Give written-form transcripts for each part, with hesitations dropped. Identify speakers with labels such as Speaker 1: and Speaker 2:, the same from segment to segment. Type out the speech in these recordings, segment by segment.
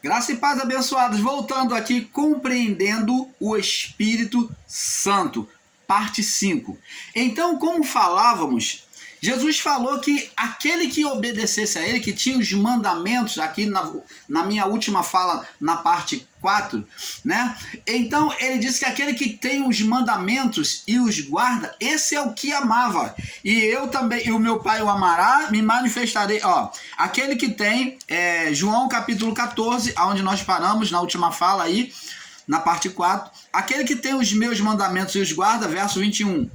Speaker 1: Graça e paz, abençoados. Voltando aqui, compreendendo o Espírito Santo, parte 5. Então, como falávamos, Jesus falou que aquele que obedecesse a ele, que tinha os mandamentos, aqui na minha última fala, na parte 4, né? Então, ele disse que aquele que tem os mandamentos e os guarda, esse é o que amava. E eu também, e o meu Pai o amará, me manifestarei. Ó, aquele que tem, João capítulo 14, onde nós paramos na última fala aí, na parte 4. Aquele que tem os meus mandamentos e os guarda, verso 21.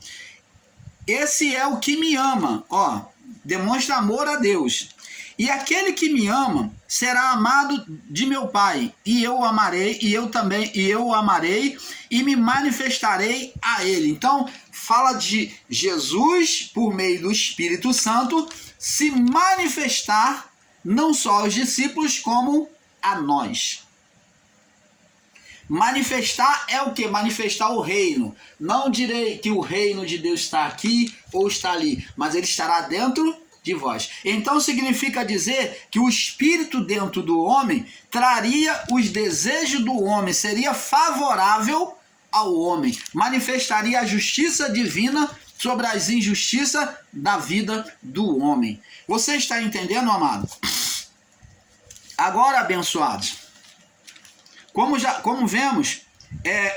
Speaker 1: Esse é o que me ama, ó, demonstra amor a Deus. E aquele que me ama será amado de meu Pai, e eu o amarei, e eu o amarei, e me manifestarei a ele. Então, fala de Jesus, por meio do Espírito Santo, se manifestar não só aos discípulos, como a nós. Manifestar é o que? Manifestar o reino. Não direi que o reino de Deus está aqui ou está ali, mas ele estará dentro de vós. Então significa dizer que o Espírito dentro do homem traria os desejos do homem, seria favorável ao homem, manifestaria a justiça divina sobre as injustiças da vida do homem. Você está entendendo, amado? Agora, abençoados, como vemos,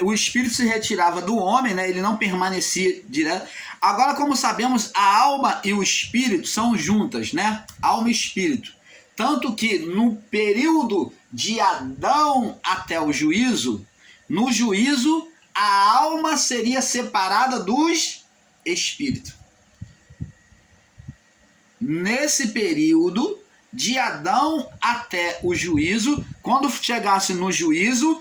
Speaker 1: o Espírito se retirava do homem, né? Ele não permanecia direto. Agora, como sabemos, a alma e o Espírito são juntas, né? Alma e Espírito. Tanto que no período de Adão até o juízo, no juízo, a alma seria separada dos espíritos. Nesse período de Adão até o juízo, quando chegasse no juízo,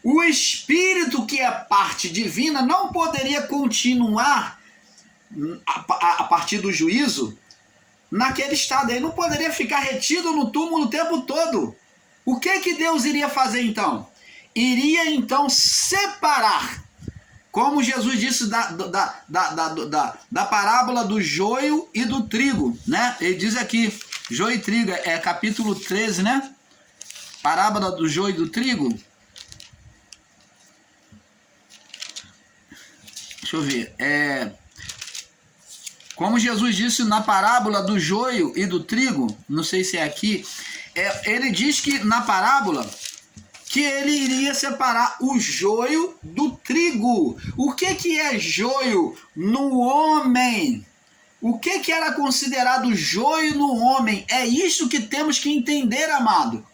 Speaker 1: o Espírito, que é parte divina, não poderia continuar a partir do juízo naquele estado. Ele não poderia ficar retido no túmulo o tempo todo. O que Deus iria fazer então? Iria então separar, como Jesus disse da parábola do joio e do trigo, né? Ele diz aqui, joio e trigo, capítulo 13, né? Parábola do joio e do trigo. Deixa eu ver. Como Jesus disse na parábola do joio e do trigo, não sei se é aqui, ele diz que na parábola que ele iria separar o joio do trigo. O que é joio no homem? O que era considerado joio no homem? É isso que temos que entender, amado.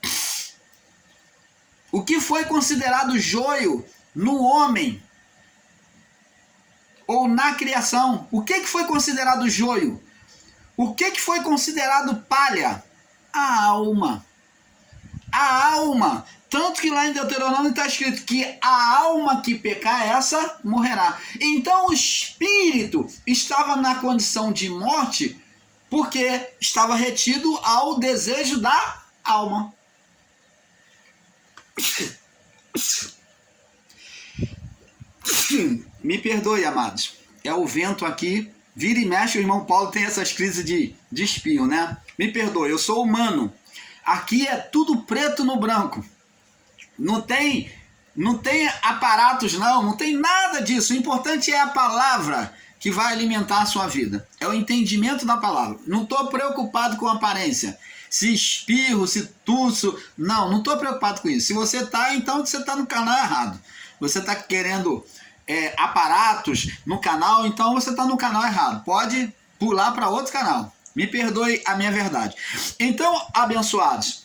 Speaker 1: O que foi considerado joio no homem? Ou na criação? O que foi considerado joio? O que foi considerado palha? A alma. A alma. Tanto que lá em Deuteronômio está escrito que a alma que pecar, essa morrerá. Então o espírito estava na condição de morte porque estava retido ao desejo da alma. Me perdoe, amados. É o vento aqui. Vira e mexe, o irmão Paulo tem essas crises de espirro, né? Me perdoe, eu sou humano. Aqui é tudo preto no branco. Não tem aparatos, não tem nada disso. O importante é a palavra que vai alimentar a sua vida. É o entendimento da palavra. Não estou preocupado com a aparência. Se espirro, se tuço. Não estou preocupado com isso. Se você está, então você está no canal errado. Você está querendo aparatos no canal, então você está no canal errado. Pode pular para outro canal. Me perdoe a minha verdade. Então, abençoados,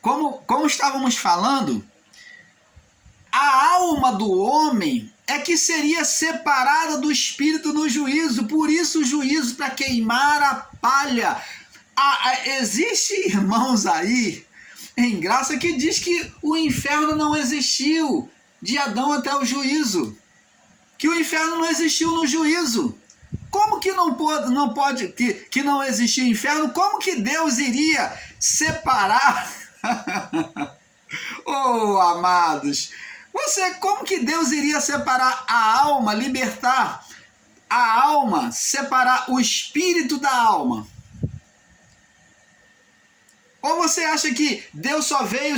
Speaker 1: como estávamos falando, a alma do homem é que seria separada do espírito no juízo. Por isso o juízo para queimar a palha. Existe irmãos aí, em graça, que diz que o inferno não existiu de Adão até o juízo. Que o inferno não existiu no juízo. Como que não pode que não existia inferno? Como que Deus iria separar? Oh, amados, como que Deus iria separar a alma, libertar a alma, separar o espírito da alma? Ou você acha que Deus só veio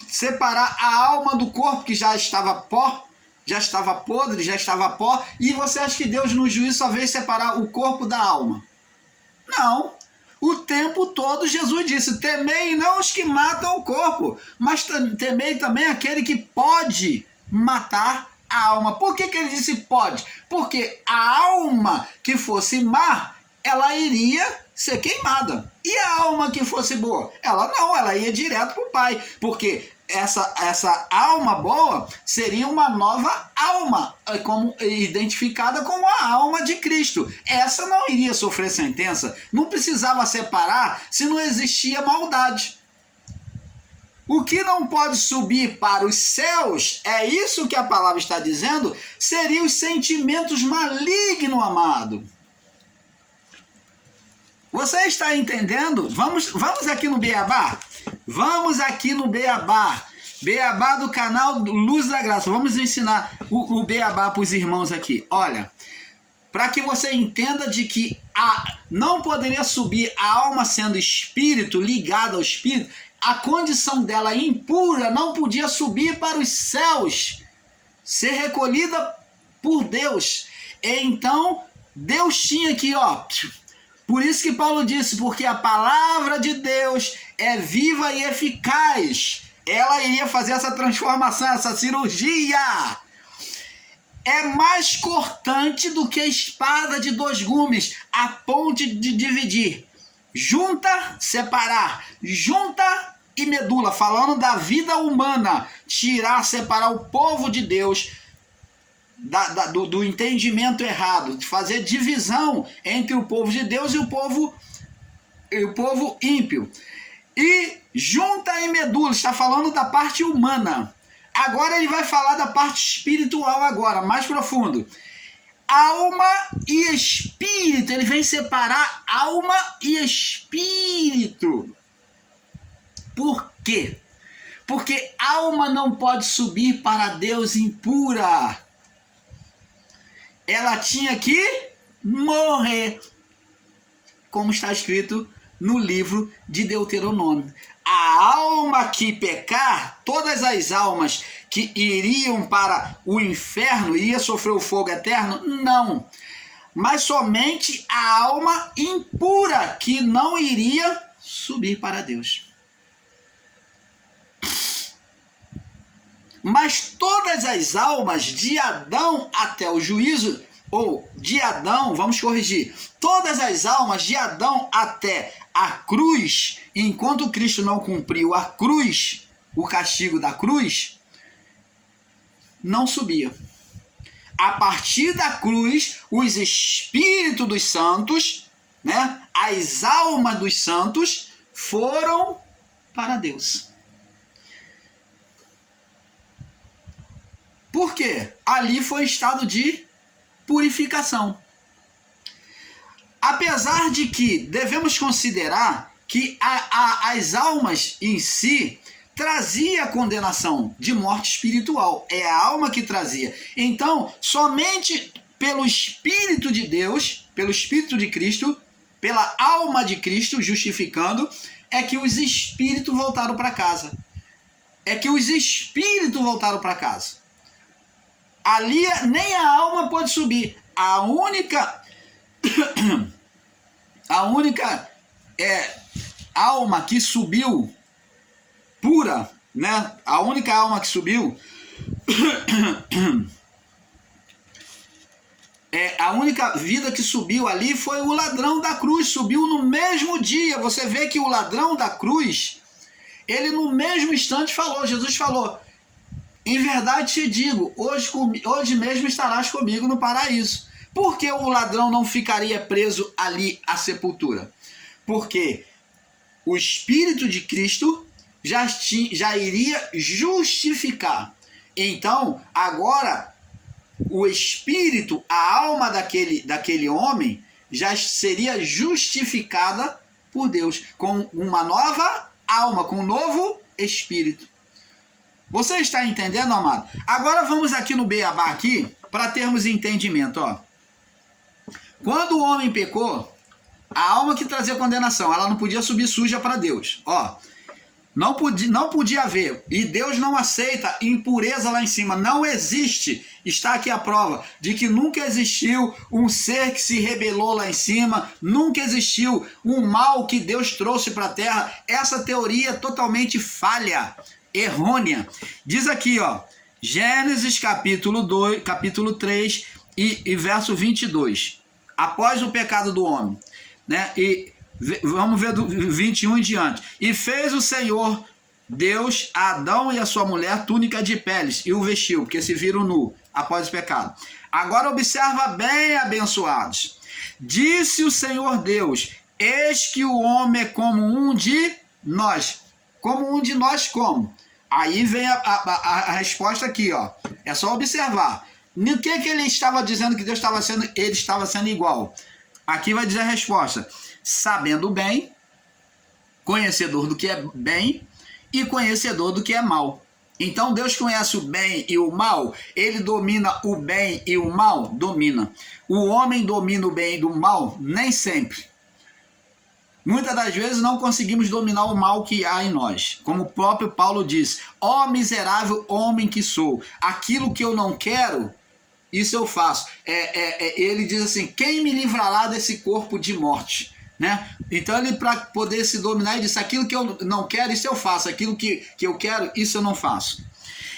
Speaker 1: separar a alma do corpo que já estava pó, já estava podre, já estava pó, e você acha que Deus no juízo só veio separar o corpo da alma? Não. O tempo todo Jesus disse: temei não os que matam o corpo, mas temei também aquele que pode matar a alma. Por que ele disse pode? Porque a alma que fosse má, ela iria ser queimada. E a alma que fosse boa? Ela não, ela ia direto para o Pai. Porque essa alma boa seria uma nova alma, identificada como a alma de Cristo. Essa não iria sofrer sentença, não precisava separar se não existia maldade. O que não pode subir para os céus, é isso que a palavra está dizendo, seriam os sentimentos malignos, amado. Você está entendendo? Vamos aqui no Beabá? Vamos aqui no Beabá. Beabá do canal Luz da Graça. Vamos ensinar o Beabá para os irmãos aqui. Olha, para que você entenda de que não poderia subir a alma sendo espírito, ligada ao espírito, a condição dela impura não podia subir para os céus, ser recolhida por Deus. Então, Deus tinha que, por isso que Paulo disse, porque a palavra de Deus é viva e eficaz. Ela iria fazer essa transformação, essa cirurgia. É mais cortante do que a espada de 2 gumes, a ponto de dividir. Junta, separar. Junta e medula, falando da vida humana. Tirar, separar o povo de Deus do entendimento errado, de fazer divisão entre o povo de Deus e o povo ímpio. E junta e medula, está falando da parte humana. Agora ele vai falar da parte espiritual agora, mais profundo. Alma e espírito, ele vem separar alma e espírito. Por quê? Porque alma não pode subir para Deus impura. Ela tinha que morrer, como está escrito no livro de Deuteronômio. A alma que pecar, todas as almas que iriam para o inferno, iria sofrer o fogo eterno? Não. Mas somente a alma impura, que não iria subir para Deus. Mas todas as almas de Adão até o juízo, ou de Adão, vamos corrigir, todas as almas de Adão até a cruz, enquanto Cristo não cumpriu a cruz, o castigo da cruz, não subia. A partir da cruz, os espíritos dos santos, as almas dos santos, foram para Deus. Por quê? Ali foi estado de purificação. Apesar de que devemos considerar que as almas em si trazia condenação de morte espiritual. É a alma que trazia. Então, somente pelo Espírito de Deus, pelo Espírito de Cristo, pela alma de Cristo, justificando, é que os espíritos voltaram para casa. Ali nem a alma pode subir. A única alma que subiu pura, a única alma que subiu a única vida que subiu ali foi o ladrão da cruz. Subiu no mesmo dia. Você vê que o ladrão da cruz, ele no mesmo instante falou, Jesus falou: em verdade te digo, hoje mesmo estarás comigo no paraíso. Por que o ladrão não ficaria preso ali à sepultura? Porque o Espírito de Cristo já iria justificar. Então, agora, o Espírito, a alma daquele homem, já seria justificada por Deus, com uma nova alma, com um novo Espírito. Você está entendendo, amado? Agora vamos aqui no Beabá, aqui, para termos entendimento. Quando o homem pecou, A alma que trazia condenação, ela não podia subir suja para Deus. Ó, não podia haver. E Deus não aceita impureza lá em cima. Não existe. Está aqui a prova de que nunca existiu um ser que se rebelou lá em cima. Nunca existiu um mal que Deus trouxe para a terra. Essa teoria é totalmente falha, errônea. Diz aqui, ó, Gênesis capítulo 3 e verso 22. Após o pecado do homem, né? E vamos ver do 21 em diante. E fez o Senhor Deus a Adão e a sua mulher túnica de peles e o vestiu, porque se viram nu após o pecado. Agora observa bem, abençoados. Disse o Senhor Deus: eis que o homem é como um de nós. Como um de nós como? Aí vem a resposta aqui, ó. É só observar. No que ele estava dizendo que Deus estava sendo, ele estava sendo igual? Aqui vai dizer a resposta: sabendo bem, conhecedor do que é bem e conhecedor do que é mal. Então Deus conhece o bem e o mal, ele domina o bem e o mal? Domina. O homem domina o bem e o mal? Nem sempre. Muitas das vezes não conseguimos dominar o mal que há em nós. Como o próprio Paulo diz: ó miserável homem que sou, aquilo que eu não quero, isso eu faço. Ele diz assim: quem me livrará desse corpo de morte? Né? Então ele, para poder se dominar, ele disse: aquilo que eu não quero, isso eu faço. Aquilo que eu quero, isso eu não faço.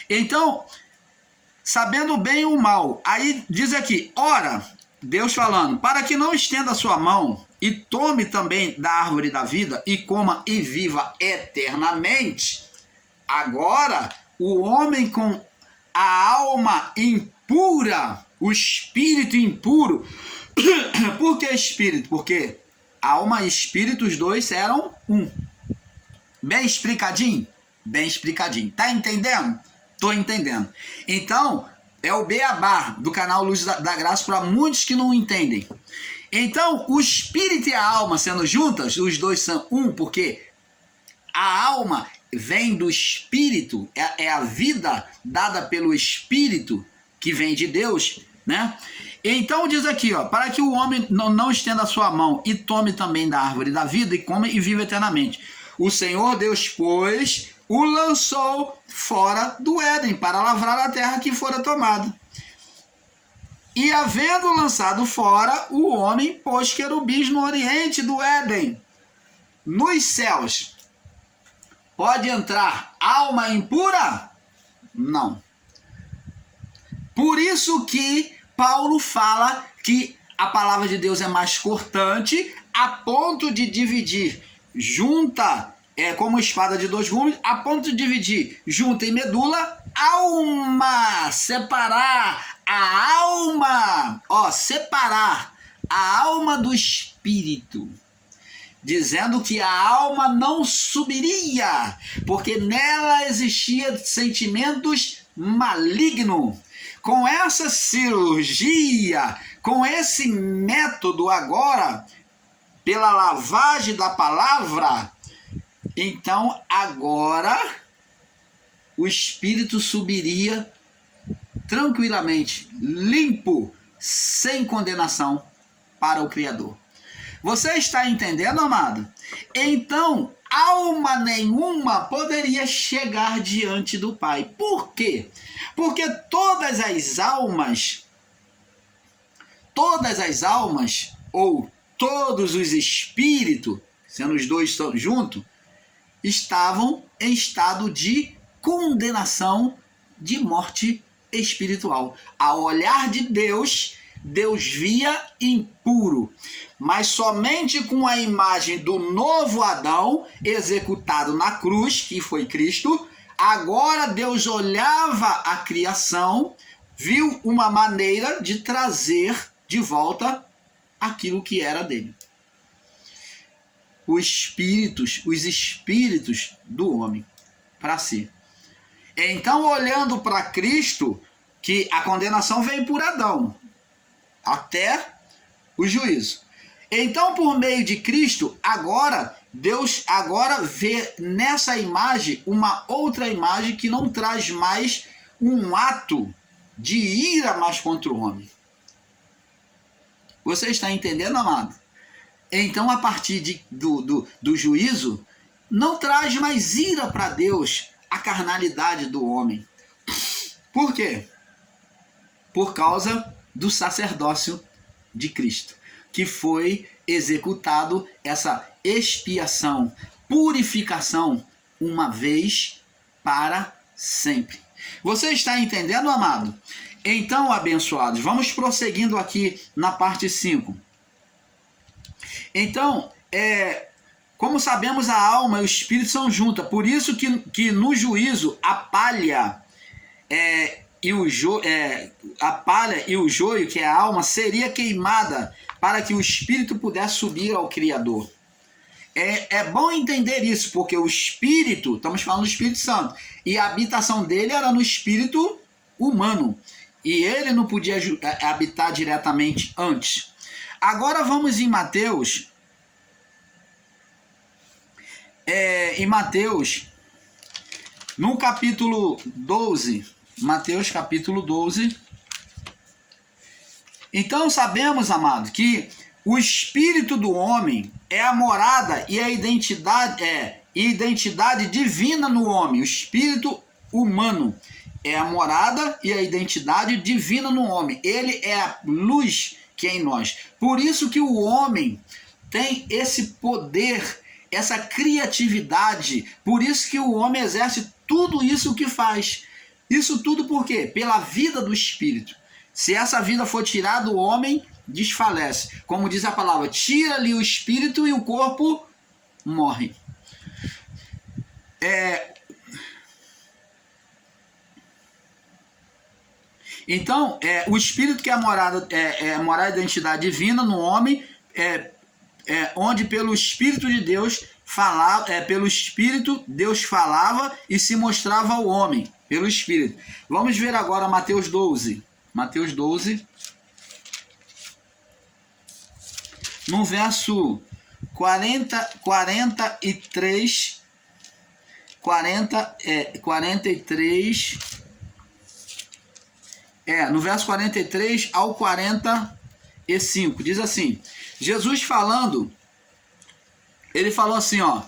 Speaker 1: Então, sabendo bem o mal, aí diz aqui: ora, Deus falando, para que não estenda a sua mão e tome também da árvore da vida e coma e viva eternamente. Agora, o homem com a alma impura, o espírito impuro. Por que espírito? Porque alma e espírito, os dois eram um. Bem explicadinho? Bem explicadinho. Tá entendendo? Tô entendendo. Então, é o beabá do canal Luz da Graça para muitos que não entendem. Então, o espírito e a alma sendo juntas, os dois são um, porque a alma vem do espírito, é a vida dada pelo espírito que vem de Deus, né? Então diz aqui, ó, para que o homem não estenda a sua mão e tome também da árvore da vida e come e viva eternamente. O Senhor Deus, pois, o lançou fora do Éden para lavrar a terra que fora tomada. E havendo lançado fora, o homem pôs querubins no oriente do Éden. Nos céus, pode entrar alma impura? Não. Por isso que Paulo fala que a palavra de Deus é mais cortante, a ponto de dividir junta, como espada de dois gumes, a ponto de dividir junta e medula, alma, separar a alma, separar a alma do espírito, dizendo que a alma não subiria, porque nela existia sentimentos malignos. Com essa cirurgia, com esse método agora, pela lavagem da palavra, então agora o espírito subiria tranquilamente, limpo, sem condenação para o Criador. Você está entendendo, amado? Então, alma nenhuma poderia chegar diante do Pai. Por quê? Porque todas as almas, ou todos os espíritos, sendo os dois juntos, estavam em estado de condenação, de morte espiritual. Ao olhar de Deus, Deus via impuro, mas somente com a imagem do novo Adão executado na cruz, que foi Cristo, agora Deus olhava a criação, viu uma maneira de trazer de volta aquilo que era dele. Os espíritos do homem para si. Então, olhando para Cristo, que a condenação veio por Adão, até o juízo. Então, por meio de Cristo, agora, Deus vê nessa imagem uma outra imagem que não traz mais um ato de ira mais contra o homem. Você está entendendo, amado? então a partir do juízo, não traz mais ira para Deus a carnalidade do homem. Por quê? Por causa do sacerdócio de Cristo, que foi executado essa expiação, purificação, uma vez para sempre. Você está entendendo, amado? Então, abençoados, vamos prosseguindo aqui na parte 5. Então, como sabemos, a alma e o espírito são juntas, por isso que no juízo a palha e o joio, que é a alma, seria queimada para que o espírito pudesse subir ao Criador. É bom entender isso, porque o espírito, estamos falando do Espírito Santo, e a habitação dele era no espírito humano, e ele não podia habitar diretamente antes. Agora vamos em Mateus. Em Mateus, no capítulo 12, Mateus capítulo 12. Então sabemos, amado, que o espírito do homem é a morada e a identidade divina no homem. O espírito humano é a morada e a identidade divina no homem. Ele é a luz que é em nós. Por isso que o homem tem esse poder, essa criatividade. Por isso que o homem exerce tudo isso que faz. Isso tudo por quê? Pela vida do espírito. Se essa vida for tirada, o homem desfalece. Como diz a palavra, tira-lhe o espírito e o corpo morre. Então, o espírito que é a morada da identidade divina no homem, onde pelo Espírito de Deus falava, pelo Espírito Deus falava e se mostrava ao homem, pelo Espírito. Vamos ver agora Mateus 12. Mateus 12, no verso 43, no verso 43 ao 45, diz assim, Jesus falando, ele falou assim, ó,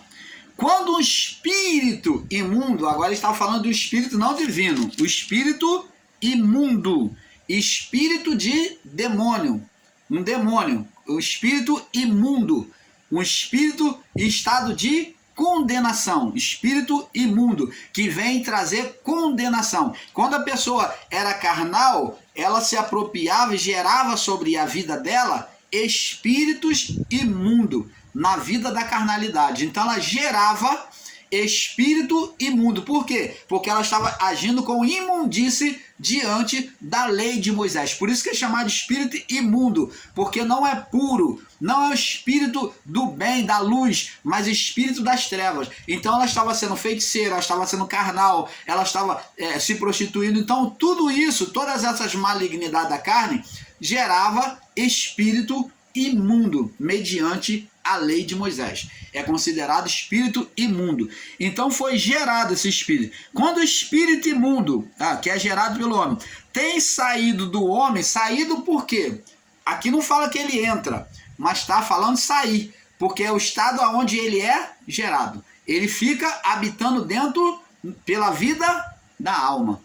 Speaker 1: quando o espírito imundo, agora ele estava falando do espírito não divino, o espírito imundo, espírito de demônio, um demônio, o espírito imundo, um espírito em estado de condenação, espírito imundo, que vem trazer condenação. Quando a pessoa era carnal, ela se apropriava e gerava sobre a vida dela espíritos imundos na vida da carnalidade. Então ela gerava espírito imundo. Por quê? Porque ela estava agindo com imundície diante da lei de Moisés. Por isso que é chamado de espírito imundo, porque não é puro, não é o espírito do bem, da luz, mas espírito das trevas. Então ela estava sendo feiticeira, ela estava sendo carnal, ela estava se prostituindo. Então tudo isso, todas essas malignidades da carne, gerava espírito imundo, mediante a lei de Moisés. É considerado espírito imundo. Então foi gerado esse espírito. Quando o espírito imundo, que é gerado pelo homem, tem saído do homem, saído por quê? Aqui não fala que ele entra, mas está falando sair, porque é o estado onde ele é gerado. Ele fica habitando dentro pela vida da alma.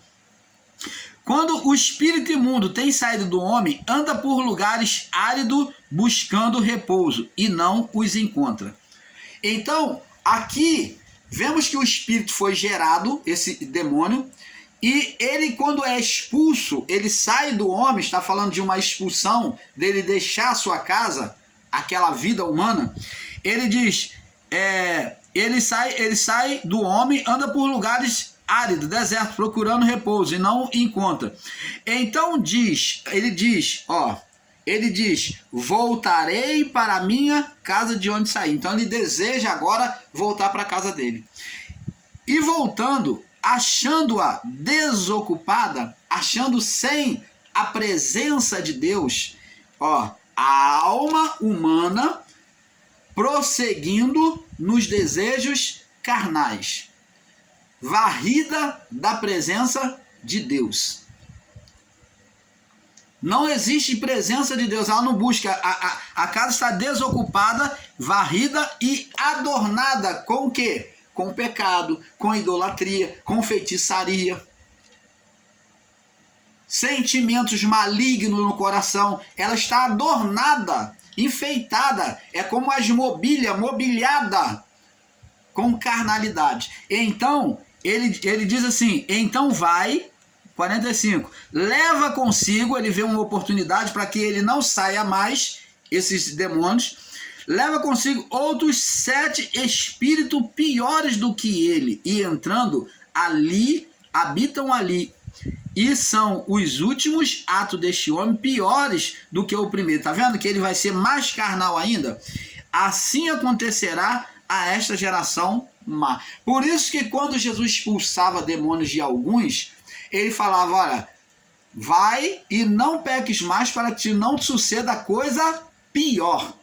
Speaker 1: Quando o espírito imundo tem saído do homem, anda por lugares áridos buscando repouso e não os encontra. Então, aqui vemos que o espírito foi gerado, esse demônio, e ele, quando é expulso, ele sai do homem, está falando de uma expulsão, dele deixar a sua casa, aquela vida humana. Ele diz, ele sai do homem, anda por lugares árido, deserto, procurando repouso e não encontra. Então ele diz, voltarei para a minha casa de onde saí. Então ele deseja agora voltar para a casa dele. E voltando, achando-a desocupada, achando sem a presença de Deus, a alma humana prosseguindo nos desejos carnais, varrida da presença de Deus. Não existe presença de Deus, ela não busca. A casa está desocupada, varrida e adornada com o quê? Com pecado, com idolatria, com feitiçaria. Sentimentos malignos no coração. Ela está adornada, enfeitada. É como as mobílias, mobiliada com carnalidade. Então, ele diz assim, então vai... 45. Leva consigo, ele vê uma oportunidade para que ele não saia mais, esses demônios. Leva consigo outros 7 espíritos piores do que ele. E entrando ali, habitam ali. E são os últimos atos deste homem piores do que o primeiro. Tá vendo que ele vai ser mais carnal ainda? Assim acontecerá a esta geração má. Por isso que quando Jesus expulsava demônios de alguns... ele falava, olha, vai e não peques mais para que não te suceda coisa pior.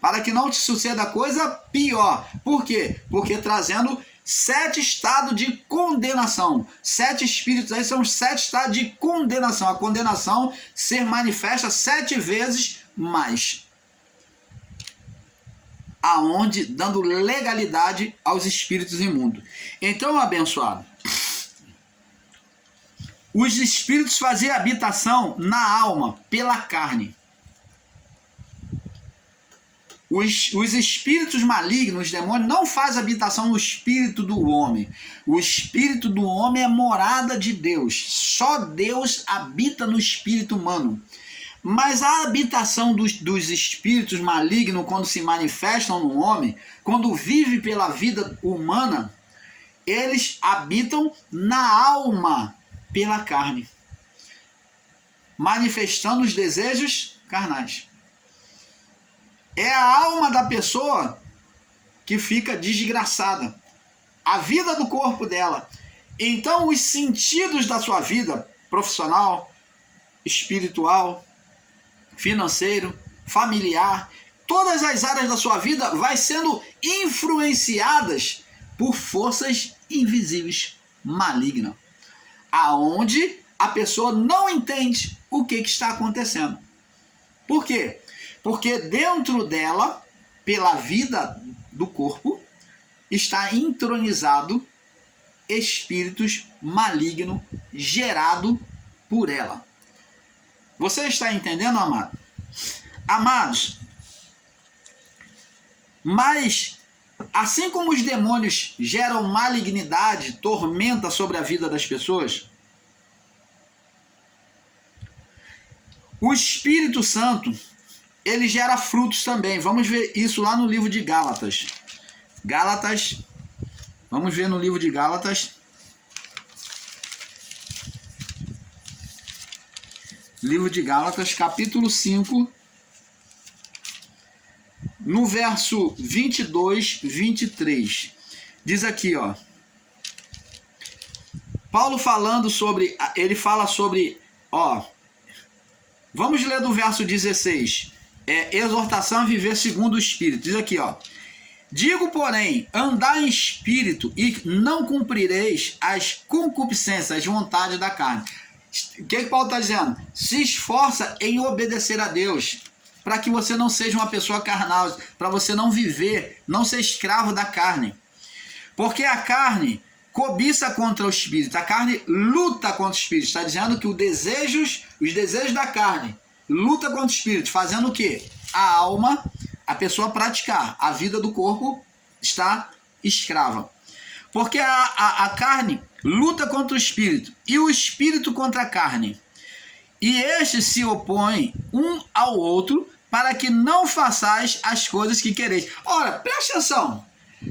Speaker 1: Para que não te suceda coisa pior. Por quê? Porque trazendo 7 estados de condenação. 7 espíritos aí são 7 estados de condenação. A condenação ser manifesta 7 vezes mais. Aonde? Dando legalidade aos espíritos imundos. Então, abençoado, os espíritos faziam habitação na alma, pela carne. Os espíritos malignos, os demônios, não fazem habitação no espírito do homem. O espírito do homem é morada de Deus. Só Deus habita no espírito humano. Mas a habitação dos espíritos malignos, quando se manifestam no homem, quando vive pela vida humana, eles habitam na alma, pela carne, manifestando os desejos carnais. É a alma da pessoa que fica desgraçada, a vida do corpo dela. Então os sentidos da sua vida profissional, espiritual, financeiro, familiar, todas as áreas da sua vida vai sendo influenciadas por forças invisíveis, malignas, aonde a pessoa não entende o que está acontecendo. Por quê? Porque dentro dela, pela vida do corpo, está entronizado espíritos malignos gerado por ela. Você está entendendo, amado? Amados, mas assim como os demônios geram malignidade, tormenta sobre a vida das pessoas, o Espírito Santo, ele gera frutos também. Vamos ver isso lá no livro de Gálatas. Gálatas, vamos ver no livro de Gálatas. Livro de Gálatas, capítulo 5, no verso 22, 23. Diz aqui, ó. Paulo falando sobre, ele fala sobre, ó, vamos ler do verso 16. Exortação a viver segundo o Espírito. Diz aqui, ó. Digo, porém, andar em espírito e não cumprireis as concupiscências, as vontades da carne. O que Paulo está dizendo? Se esforça em obedecer a Deus, para que você não seja uma pessoa carnal, para você não viver, não ser escravo da carne. Porque a carne cobiça contra o espírito, a carne luta contra o espírito. Está dizendo que os desejos da carne luta contra o espírito, fazendo o quê? A alma, a pessoa praticar, a vida do corpo está escrava. Porque a carne luta contra o espírito e o espírito contra a carne. E estes se opõem um ao outro para que não façais as coisas que quereis. Ora, presta atenção.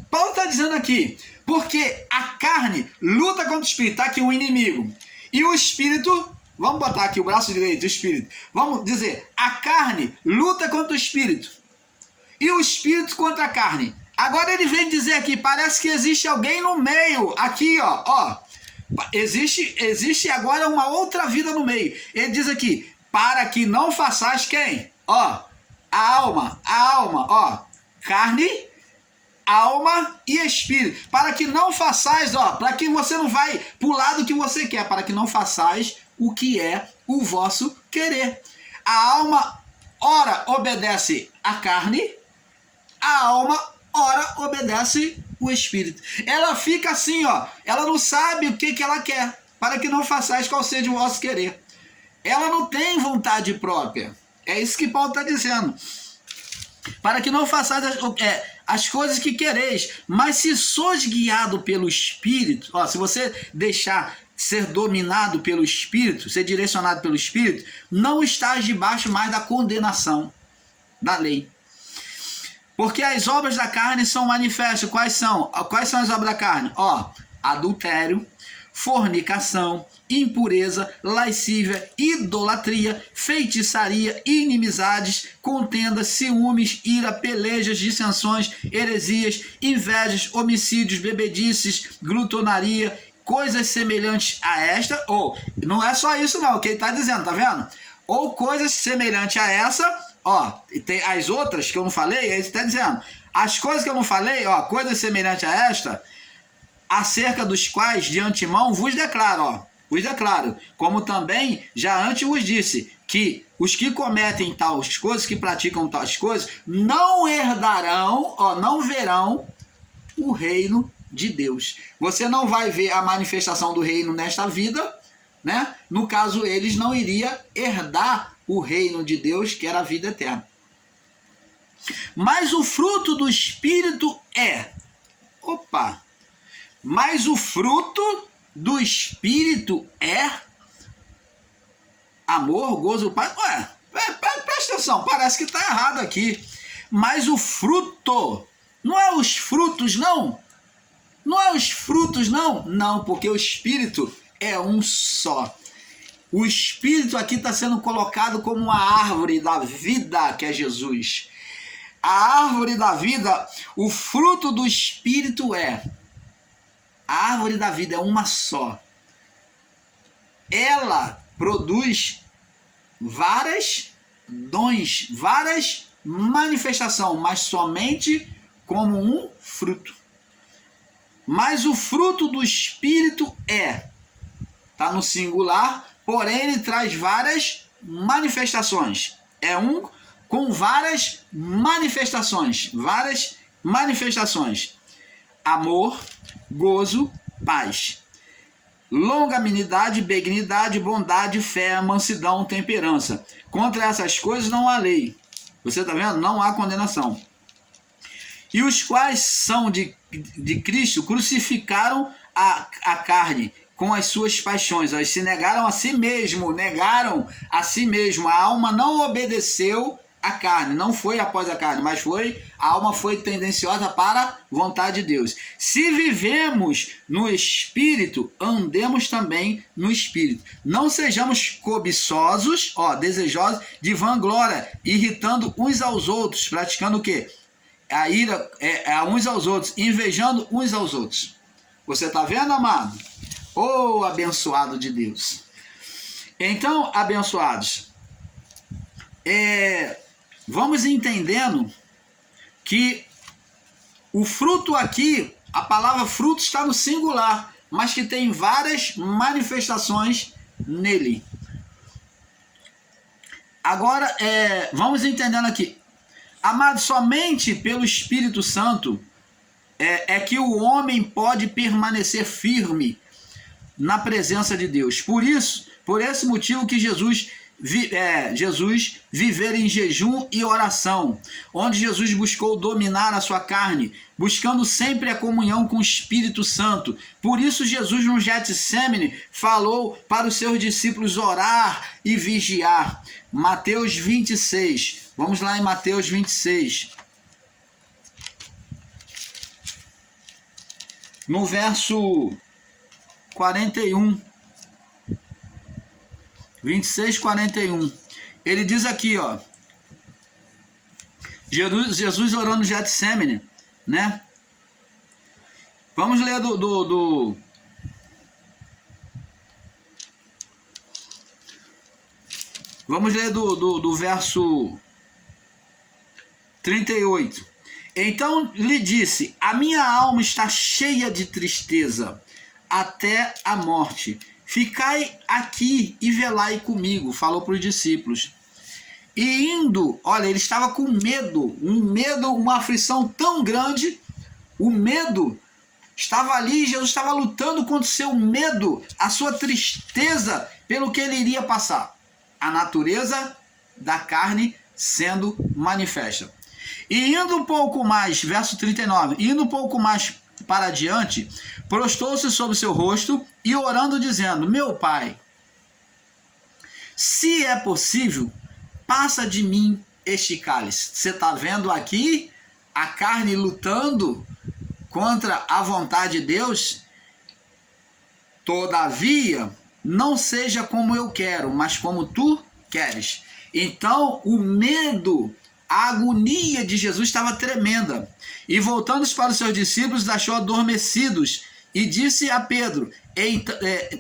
Speaker 1: Paulo está dizendo aqui, porque a carne luta contra o espírito, está aqui um inimigo. E o espírito, vamos botar aqui o braço direito, o espírito. Vamos dizer, a carne luta contra o espírito. E o espírito contra a carne. Agora ele vem dizer aqui, parece que existe alguém no meio. Aqui, ó. Existe agora uma outra vida no meio. Ele diz aqui, para que não façais quem? Ó, a alma, ó. Carne, alma e espírito. Para que não façais, ó, para que você não vai pro lado que você quer. Para que não façais o que é o vosso querer. A alma ora obedece à carne, a alma ora obedece o espírito. Ela fica assim, ó, ela não sabe o que ela quer, para que não façais qual seja o vosso querer. Ela não tem vontade própria. É isso que Paulo está dizendo. Para que não façais as coisas que quereis, mas se sois guiado pelo Espírito, ó, se você deixar ser dominado pelo Espírito, ser direcionado pelo Espírito, não estás debaixo mais da condenação da lei. Porque as obras da carne são manifestas. Quais são? Quais são as obras da carne? Ó, adultério, fornicação, impureza, lascívia, idolatria, feitiçaria, inimizades, contendas, ciúmes, ira, pelejas, dissensões, heresias, invejas, homicídios, bebedices, glutonaria, coisas semelhantes a esta, ou, não é só isso não, o que ele está dizendo, tá vendo? Ou coisas semelhantes a essa, ó, e tem as outras que eu não falei, ele está dizendo, as coisas que eu não falei, ó, coisas semelhantes a esta, acerca dos quais de antemão vos declaro, ó, vos declaro, como também já antes vos disse, que os que cometem tais coisas, que praticam tais coisas, não herdarão, ó, não verão o reino de Deus. Você não vai ver a manifestação do reino nesta vida, né? No caso, eles não iriam herdar o reino de Deus, que era a vida eterna. Mas o fruto do Espírito é... Mas o fruto do Espírito é amor, gozo, paz. Ué, presta atenção, parece que está errado aqui. Mas o fruto, não é os frutos, não? Não é os frutos, não? Não, porque o Espírito é um só. O Espírito aqui está sendo colocado como uma árvore da vida, que é Jesus. A árvore da vida, o fruto do Espírito é... A árvore da vida é uma só. Ela produz várias dons, várias manifestações, mas somente como um fruto. Mas o fruto do Espírito está no singular, porém ele traz várias manifestações. É um com várias manifestações. Amor, gozo, paz, longanimidade, benignidade, bondade, fé, mansidão, temperança. Contra essas coisas não há lei. Você está vendo? Não há condenação. E os quais são de Cristo crucificaram a carne com as suas paixões. Eles se negaram a si mesmo, A alma não obedeceu a carne, não foi após a carne, mas a alma foi tendenciosa para a vontade de Deus. Se vivemos no Espírito, andemos também no Espírito. Não sejamos cobiçosos, desejosos de vanglória, irritando uns aos outros, praticando o quê? A ira a uns aos outros, invejando uns aos outros. Você está vendo, amado? Oh, abençoado de Deus. Então, abençoados, vamos entendendo que o fruto aqui, a palavra fruto está no singular, mas que tem várias manifestações nele. Agora, vamos entendendo aqui. Amado, somente pelo Espírito Santo é que o homem pode permanecer firme na presença de Deus. Por esse motivo que Jesus viver em jejum e oração, onde Jesus buscou dominar a sua carne, buscando sempre a comunhão com o Espírito Santo. Por isso Jesus no Getsêmani falou para os seus discípulos orar e vigiar. Mateus 26, vamos lá em Mateus 26, no verso 41, 26, 41, ele diz aqui, ó, Jesus orando no Getsêmani, né? Vamos ler Vamos ler do verso 38. Então lhe disse: a minha alma está cheia de tristeza até a morte. ficai aqui e velai comigo, falou para os discípulos. E indo, olha, ele estava com medo, uma aflição tão grande, o medo estava ali, Jesus estava lutando contra o seu medo, a sua tristeza pelo que ele iria passar. A natureza da carne sendo manifesta. E indo um pouco mais, verso 39, indo um pouco mais para adiante, prostrou-se sobre seu rosto e orando dizendo, meu Pai, se é possível, passa de mim este cálice. Você está vendo aqui a carne lutando contra a vontade de Deus? Todavia, não seja como eu quero, mas como tu queres. Então, o medo, a agonia de Jesus estava tremenda. E voltando para os seus discípulos, achou adormecidos e disse a Pedro,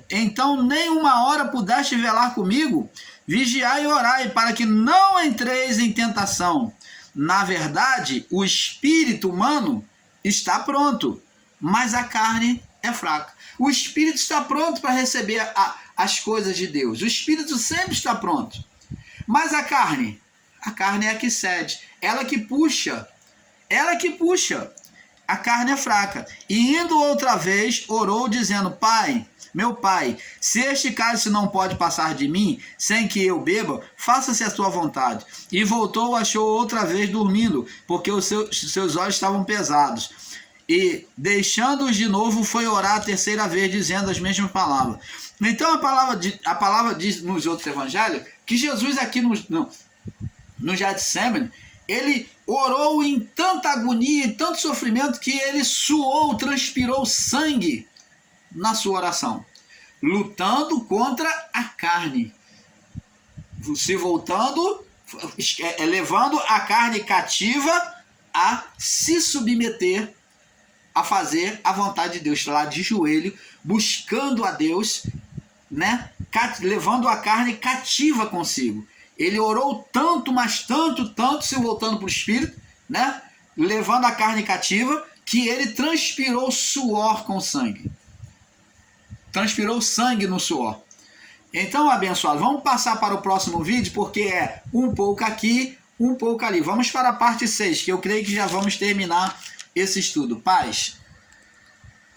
Speaker 1: então nem uma hora pudeste velar comigo? Vigiai e orai, para que não entreis em tentação. Na verdade, o espírito humano está pronto, mas a carne é fraca. O espírito está pronto para receber as coisas de Deus. O espírito sempre está pronto. Mas a carne é a que cede. Ela que puxa. A carne é fraca. E indo outra vez, orou dizendo, Pai, meu Pai, se este cálice não pode passar de mim, sem que eu beba, faça-se a tua vontade. E voltou, achou outra vez dormindo, porque os seus olhos estavam pesados. E, deixando-os de novo, foi orar a terceira vez, dizendo as mesmas palavras. Então, a palavra diz nos outros evangelhos, que Jesus aqui no Getsemane, ele orou em tanta agonia, em tanto sofrimento, que ele suou, transpirou sangue na sua oração, lutando contra a carne, se voltando, levando a carne cativa a se submeter, a fazer a vontade de Deus, lá de joelho, buscando a Deus, né? Levando a carne cativa consigo. Ele orou tanto, mas tanto, se voltando para o Espírito, né? Levando a carne cativa, que ele transpirou suor com sangue. Transpirou sangue no suor. Então, abençoado, vamos passar para o próximo vídeo, porque é um pouco aqui, um pouco ali. Vamos para a parte 6, que eu creio que já vamos terminar esse estudo. Paz.